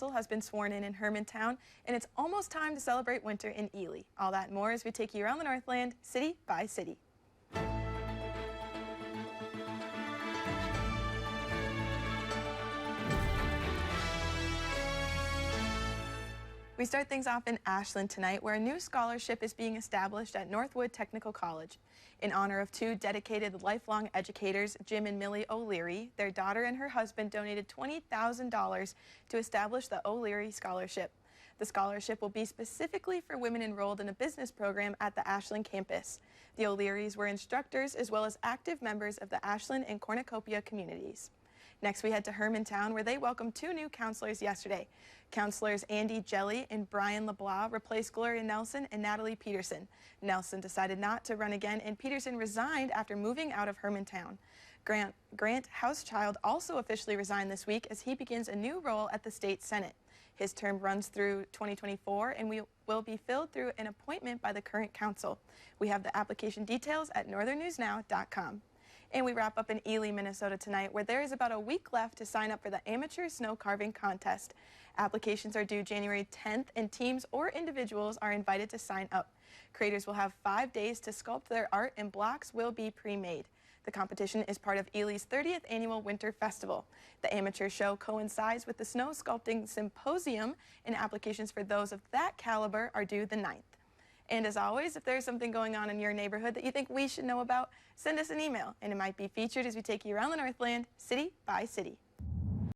has been sworn in Hermantown, and it's almost time to celebrate winter in Ely. All that and more as we take you around the Northland, city by city. We start things off in Ashland tonight, where a new scholarship is being established at Northwood Technical College. In honor of two dedicated lifelong educators, Jim and Millie O'Leary, their daughter and her husband donated $20,000 to establish the O'Leary Scholarship. The scholarship will be specifically for women enrolled in a business program at the Ashland campus. The O'Learys were instructors as well as active members of the Ashland and Cornucopia communities. Next, we head to Hermantown, where they welcomed two new counselors yesterday. Counselors Andy Jelly and Brian LeBlanc replaced Gloria Nelson and Natalie Peterson. Nelson decided not to run again, and Peterson resigned after moving out of Hermantown. Grant Housechild also officially resigned this week as he begins a new role at the state senate. His term runs through 2024 and will be filled through an appointment by the current council. We have the application details at northernnewsnow.com. And we wrap up in Ely, Minnesota tonight, where there is about a week left to sign up for the Amateur Snow Carving Contest. Applications are due January 10th, and teams or individuals are invited to sign up. Creators will have 5 days to sculpt their art, and blocks will be pre-made. The competition is part of Ely's 30th annual Winter Festival. The amateur show coincides with the Snow Sculpting Symposium, and applications for those of that caliber are due the 9th. And as always, if there's something going on in your neighborhood that you think we should know about, send us an email, and it might be featured as we take you around the Northland, city by city.